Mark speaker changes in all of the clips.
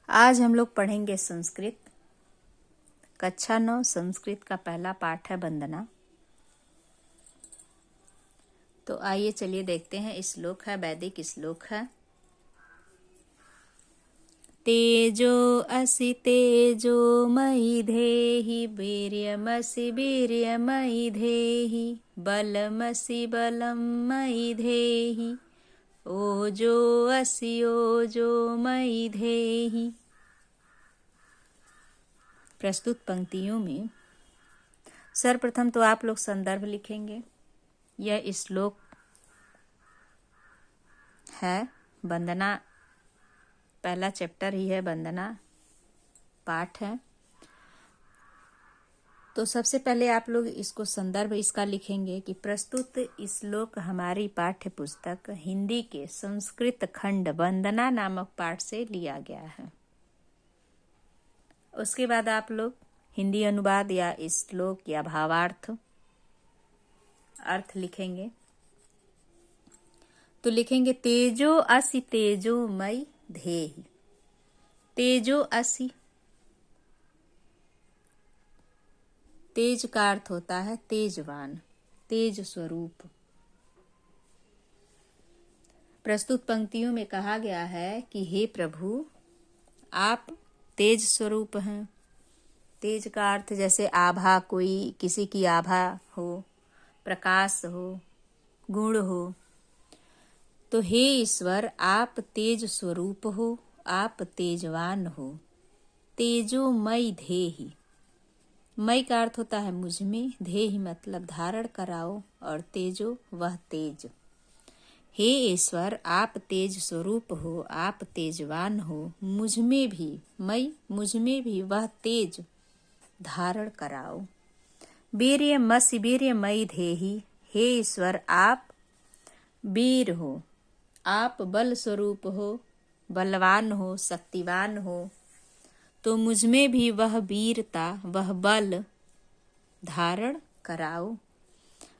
Speaker 1: आज हम लोग पढ़ेंगे संस्कृत। कक्षा 9 संस्कृत का पहला पाठ है वंदना। तो आइए चलिए देखते हैं। श्लोक है, वैदिक श्लोक है। तेजो असि तेजो मयि धेहि वीर्यमसि वीर्यमयि धेहि बलमसि बलं मयि धेहि ओजो असि ओजो मयि धेहि। प्रस्तुत पंक्तियों में सर्वप्रथम तो आप लोग संदर्भ लिखेंगे। यह श्लोक है वंदना, पहला चैप्टर ही है वंदना पाठ है। तो सबसे पहले आप लोग इसको संदर्भ इसका लिखेंगे कि प्रस्तुत श्लोक हमारी पाठ्य पुस्तक हिंदी के संस्कृत खंड वंदना नामक पाठ से लिया गया है। उसके बाद आप लोग हिंदी अनुवाद या श्लोक या भावार्थ अर्थ लिखेंगे। तो लिखेंगे तेजो असि तेजो मयि धेहि। तेजो असि, तेज का अर्थ होता है तेजवान, तेज स्वरूप। प्रस्तुत पंक्तियों में कहा गया है कि हे प्रभु, आप तेज स्वरूप हैं। तेज का अर्थ जैसे आभा, कोई किसी की आभा हो, प्रकाश हो, गुण हो। तो हे ईश्वर, आप तेज स्वरूप हो, आप तेजवान हो। तेजो मयि धेहि, मयि का अर्थ होता है मुझ में, धेहि मतलब धारण कराओ, और तेजो वह तेज। हे ईश्वर, आप तेज स्वरूप हो, आप तेजवान हो, मुझ में भी, मयि मुझ में भी वह तेज धारण कराओ। वीर्यमसि वीर्यमयि धेहि, हे ईश्वर, आप वीर हो, आप बल स्वरूप हो, बलवान हो, शक्तिवान हो। तो मुझ में भी वह वीरता, वह बल धारण कराओ।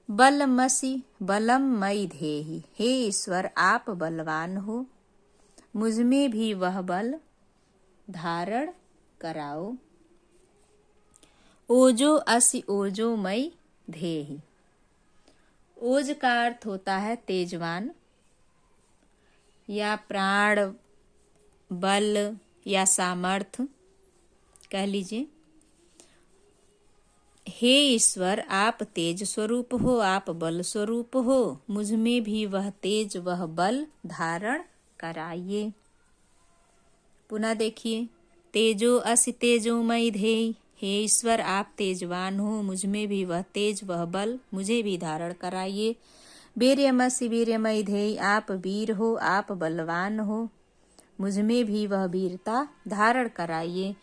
Speaker 1: बलमसि बलं मयि धेहि, हे ईश्वर, आप बलवान हो, मुझ में भी वह बल धारण कराओ। ओजो असि ओजो मयि धेहि। ओज का अर्थ होता है तेजवान या प्राण, बल या सामर्थ्य कह लीजिए। हे ईश्वर, आप तेज स्वरूप हो, आप बल स्वरूप हो, मुझ में भी वह तेज वह बल धारण कराइए। पुनः देखिए, तेजो असि तेजो मयि धेहि, हे ईश्वर, आप तेजवान हो, मुझ में भी वह तेज वह बल मुझे भी धारण कराइए। वीर्यमसि वीर्यमयि धेहि, आप वीर हो, आप बलवान हो, मुझ में भी वह वीरता धारण कराइए।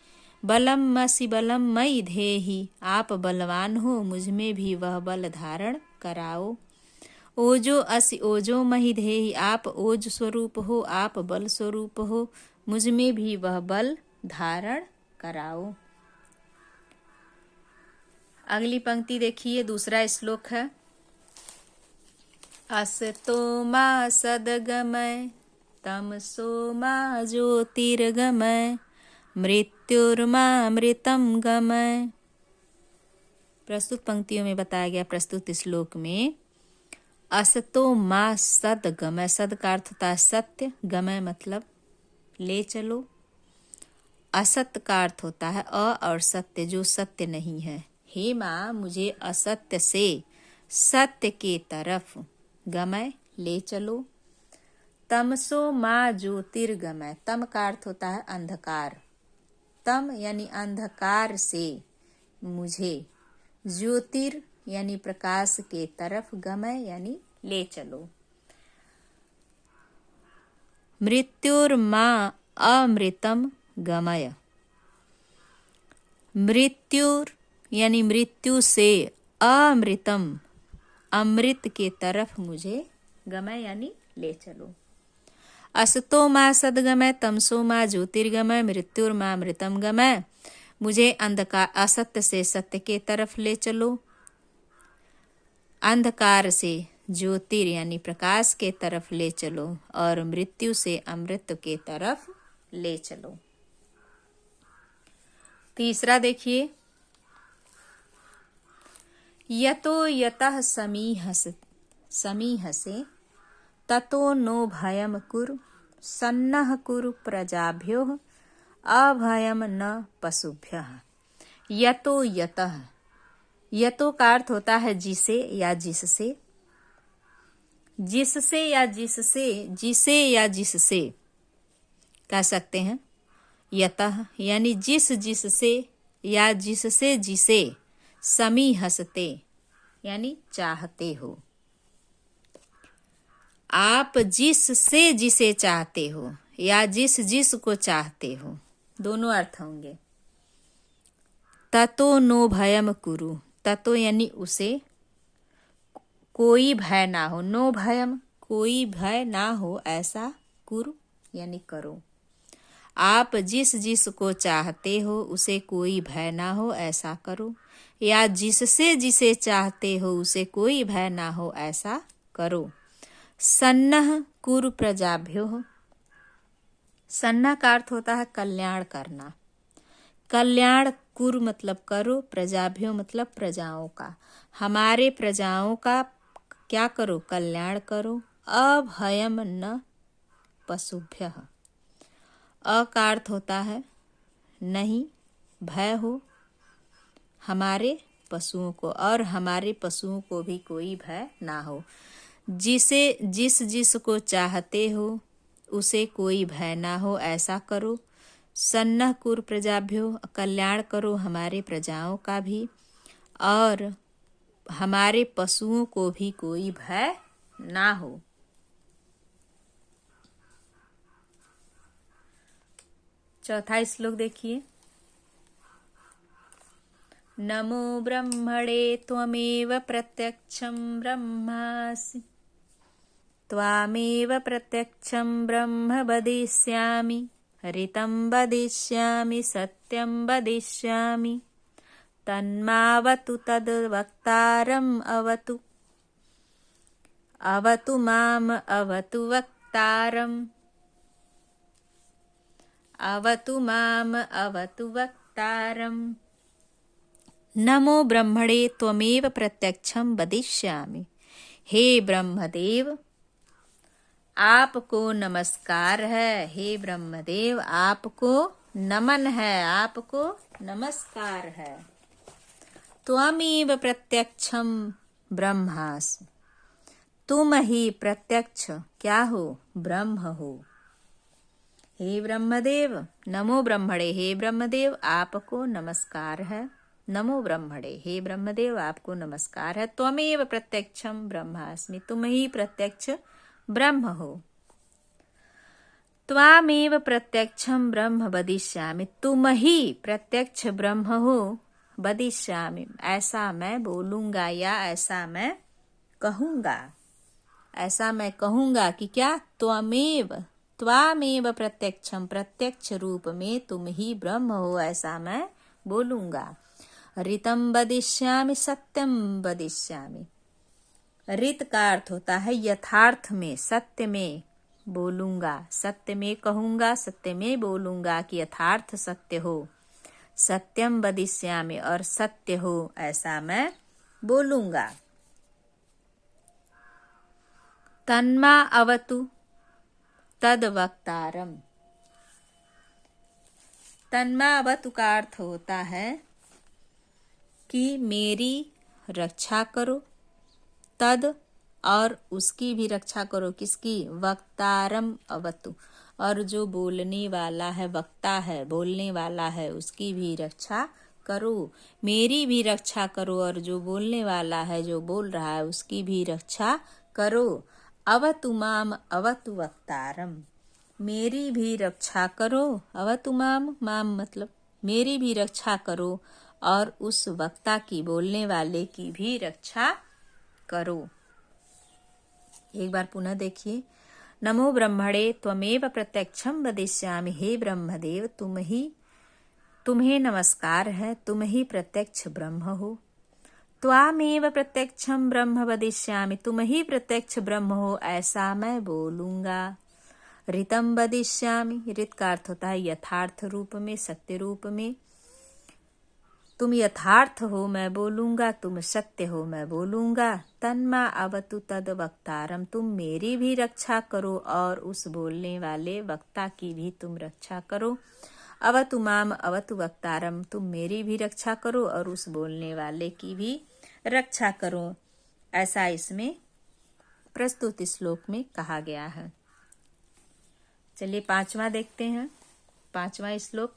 Speaker 1: बलमसि बलं मयि धेहि, आप बलवान हो, मुझ में भी वह बल धारण कराओ। ओजो असि ओजो मयि धेहि, आप ओज स्वरूप हो, आप बल स्वरूप हो, मुझ में भी वह बल धारण कराओ। अगली पंक्ति देखिए, दूसरा श्लोक है। असतो मा सद्गमय तमसो मा ज्योतिर्गमय मृत्युर्मामृतं गमय। प्रस्तुत पंक्तियों में बताया गया प्रस्तुत श्लोक में असतो मा सद्गमय, सद का अर्थ होता है सत्य, गमय मतलब ले चलो। असत का अर्थ होता है अ और सत्य, जो सत्य नहीं है। हे माँ, मुझे असत्य से सत्य के तरफ गमय ले चलो। तमसो माँ ज्योतिर्गमय, तम का अर्थ होता है अंधकार, तम यानी अंधकार से मुझे, ज्योतिर यानी प्रकाश के तरफ, गमय यानी ले चलो। मृत्युर्मा अमृतम गमय, मृत्युर यानी मृत्यु से, अमृतम अमृत के तरफ मुझे गमय यानी ले चलो। असतो मा सद्गमय तमसो मा ज्योतिर्गमय मृत्युर्मा अमृतम गमय, मुझे अंधकार असत्य से सत्य के तरफ ले चलो, अंधकार से ज्योतिर यानी प्रकाश के तरफ ले चलो, और मृत्यु से अमृत के तरफ ले चलो। तीसरा देखिए, यतो यतः समीहसे ततो नो भयम कुरु सन्नः कुरु प्रजाभ्यो अभयम न पशुभ्यः। यतो यतः, यतो का अर्थ होता है जिसे या जिससे, जिससे या जिससे, जिसे या जिससे कह सकते हैं। यतः यानी जिस जिससे या जिससे जिसे, समीहसते यानी चाहते हो। आप जिससे जिसे चाहते हो या जिस जिस को चाहते हो, दोनों अर्थ होंगे। ततो नो भयम कुरु, ततो यानी उसे, कोई भय ना हो, नो भयम कोई भय ना हो ऐसा, कुरु यानी करो। आप जिस जिस को चाहते हो उसे कोई भय ना हो ऐसा करो, या जिससे जिसे चाहते हो उसे कोई भय ना हो ऐसा करो। सन्नः कुरु प्रजाभ्यो, सन्ना का अर्थ होता है कल्याण करना। कल्याण कुरु मतलब करो, प्रजाभ्यो मतलब प्रजाओं का। हमारे प्रजाओं का क्या करो? कल्याण करो। अभयम न पशुभ्यः, अ का अर्थ होता है नहीं, भय हो हमारे पशुओं को, और हमारे पशुओं को भी कोई भय ना हो। जिसे जिस जिस को चाहते हो उसे कोई भय ना हो ऐसा करो। सन्नह कुरु प्रजाभ्यो, कल्याण करो हमारे प्रजाओं का भी, और हमारे पशुओं को भी कोई भय ना हो। चौथा श्लोक देखिए, नमो ब्रह्मणे त्वमेव प्रत्यक्षं ब्रह्मासि, त्वामेव प्रत्यक्षं ब्रह्म वदिष्यामि, ऋतं वदिष्यामि, सत्यं वदिष्यामि, तन्मावतु तद्वक्तारम् अवतु, अवतु माम् अवतु वक्तारम्, अवतु माम् अवतु वक्तारम्। नमो ब्रह्मणे त्वमेव प्रत्यक्षं वदिष्यामि, हे ब्रह्मदेव आपको नमस्कार है, हे ब्रह्मदेव आपको नमन है, आपको नमस्कार है। त्वमेव प्रत्यक्षं ब्रह्मासि, तुम ही प्रत्यक्ष क्या हो? ब्रह्म हो। हे ब्रह्मदेव, नमो ब्रह्मणे, हे ब्रह्मदेव आपको नमस्कार है। नमो ब्रह्मणे, हे ब्रह्मदेव आपको नमस्कार है। त्वमेव प्रत्यक्षं ब्रह्मास्मि, तुम ही प्रत्यक्ष ब्रह्म हो। त्वामेव प्रत्यक्षं ब्रह्म वदिष्यामि, तुम ही प्रत्यक्ष ब्रह्म हो। वदिष्यामि ऐसा मैं बोलूंगा या ऐसा मैं कहूंगा, ऐसा मैं कहूंगा कि क्या? त्वामेव प्रत्यक्षम, प्रत्यक्ष रूप में तुम ही ब्रह्म हो ऐसा मैं बोलूंगा। ऋतं वदिष्यामि, सत्यं वदिष्यामि। ऋत का अर्थ होता है यथार्थ में, सत्य में बोलूंगा, सत्य में कहूंगा, सत्य में बोलूंगा कि यथार्थ सत्य हो। सत्यम वदिष्यामि, और सत्य हो ऐसा मैं बोलूंगा। तन्मा अवतु तद वक्तारम, तन्मा अवतु का अर्थ होता है कि मेरी रक्षा करो, तद और उसकी भी रक्षा करो। किसकी? वक्तारम अवतु, और जो बोलने वाला है, वक्ता है, बोलने वाला है, उसकी भी रक्षा करो। मेरी भी रक्षा करो, और जो बोलने वाला है, जो बोल रहा है, उसकी भी रक्षा करो। अवतु माम अवतु वक्तारम, मेरी भी रक्षा करो। अवतु माम, माम मतलब मेरी भी रक्षा करो, और उस वक्ता की, बोलने वाले की भी रक्षा करो। एक बार पुनः देखिए, नमो ब्रह्मणे त्वमेव प्रत्यक्षं वदिष्यामि, हे ब्रह्मदेव तुम्हें नमस्कार है, तुम ही प्रत्यक्ष ब्रह्म हो। त्वामेव प्रत्यक्षं ब्रह्म वदिष्यामि, तुम ही प्रत्यक्ष ब्रह्म हो ऐसा मैं बोलूंगा। ऋतं वदिष्यामि, ऋत का अर्थ होता है यथार्थ रूप में, सत्य रूप में। तुम यथार्थ हो मैं बोलूंगा, तुम सत्य हो मैं बोलूंगा। तन्मा अवतु तद वक्तारम, तुम मेरी भी रक्षा करो और उस बोलने वाले वक्ता की भी तुम रक्षा करो। अवतु माम अवतु वक्तारम, तुम मेरी भी रक्षा करो और उस बोलने वाले की भी रक्षा करो। ऐसा इसमें प्रस्तुत श्लोक में कहा गया है। चलिए 5वां देखते हैं। 5वां श्लोक।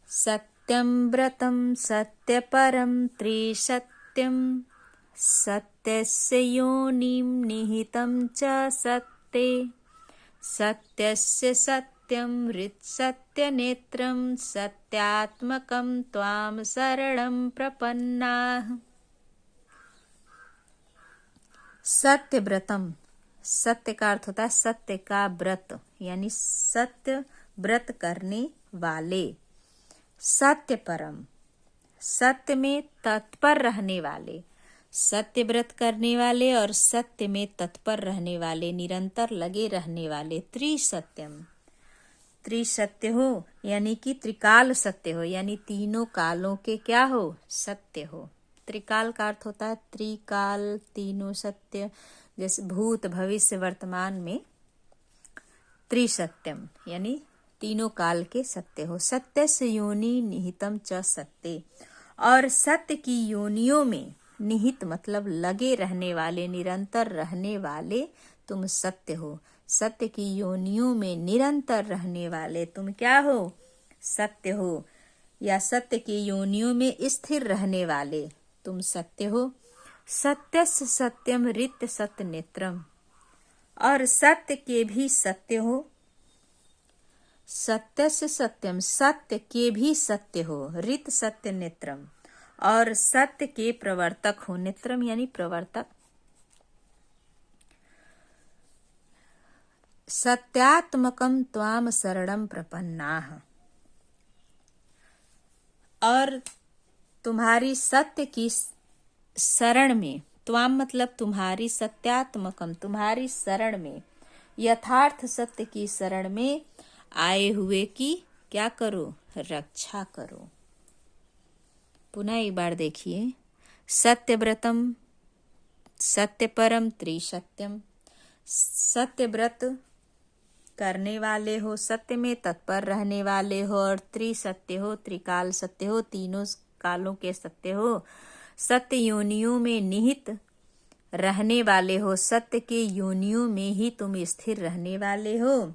Speaker 1: सत्यं व्रतं सत्यपरं त्रिसत्यं, सत्यस्य योनिं निहितं च सत्ये, सत्यस्य सत्यं हृत्सत्यनेत्रं, सत्यात्मकं त्वां शरणं प्रपन्नाः। सत्य व्रतम, सत्य का अर्थ होता है सत्य का व्रत, यानी सत्य व्रत करने वाले। सत्य परम, सत्य में तत्पर रहने वाले, सत्य व्रत करने वाले और सत्य में तत्पर रहने वाले, निरंतर लगे रहने वाले। त्रिसत्यम, त्रिसत्य हो यानी कि त्रिकाल सत्य हो, यानी तीनों कालों के क्या हो, सत्य हो। त्रिकाल का अर्थ होता है त्रिकाल, तीनों सत्य, जैसे भूत भविष्य वर्तमान में त्रिसत्यम यानी तीनों काल के सत्य हो। सत्य से योनि निहितम च सत्य, और सत्य की योनियों में निहित मतलब लगे रहने वाले, निरंतर रहने वाले तुम सत्य हो। सत्य की योनियों में निरंतर रहने वाले तुम क्या हो, सत्य हो, या सत्य की योनियों में स्थिर रहने वाले तुम सत्य हो। सत्यस्य सत्यम ऋत सत्य नेत्रम, और सत्य के भी सत्य हो। सत्यस्य सत्यम, सत्य के भी सत्य हो। ऋत सत्य नेत्रम, और सत्य के प्रवर्तक हो। नेत्रम यानी प्रवर्तक। सत्यात्मकम त्वाम शरणम प्रपन्नाः, और तुम्हारी सत्य की शरण में, त्वाम मतलब तुम्हारी, सत्यात्मकम तुम्हारी शरण में, यथार्थ सत्य की शरण में आए हुए की क्या करो, रक्षा करो। पुनः एक बार देखिए। सत्यव्रतम सत्यपरम त्रिसत्यम, सत्य व्रत करने वाले हो, सत्य में तत्पर रहने वाले हो, और त्रिसत्य हो, त्रिकाल सत्य हो, तीनों कालों के सत्य हो। सत्य योनियों में निहित रहने वाले हो, सत्य के योनियों में ही तुम स्थिर रहने वाले हो,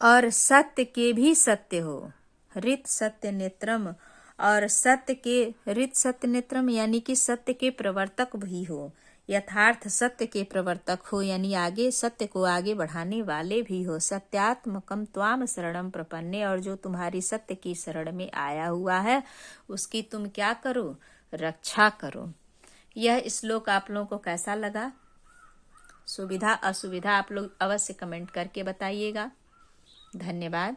Speaker 1: और सत्य के भी सत्य हो। ऋत सत्य नेत्रम, और सत्य के ऋत सत्य नेत्रम यानी कि सत्य के प्रवर्तक भी हो, यथार्थ सत्य के प्रवर्तक हो, यानी आगे सत्य को आगे बढ़ाने वाले भी हो। सत्यात्मकम त्वाम शरणम प्रपन्ने, और जो तुम्हारी सत्य की शरण में आया हुआ है उसकी तुम क्या करो, रक्षा करो। यह श्लोक आप लोगों को कैसा लगा? सुविधा असुविधा आप लोग अवश्य कमेंट करके बताइएगा। धन्यवाद।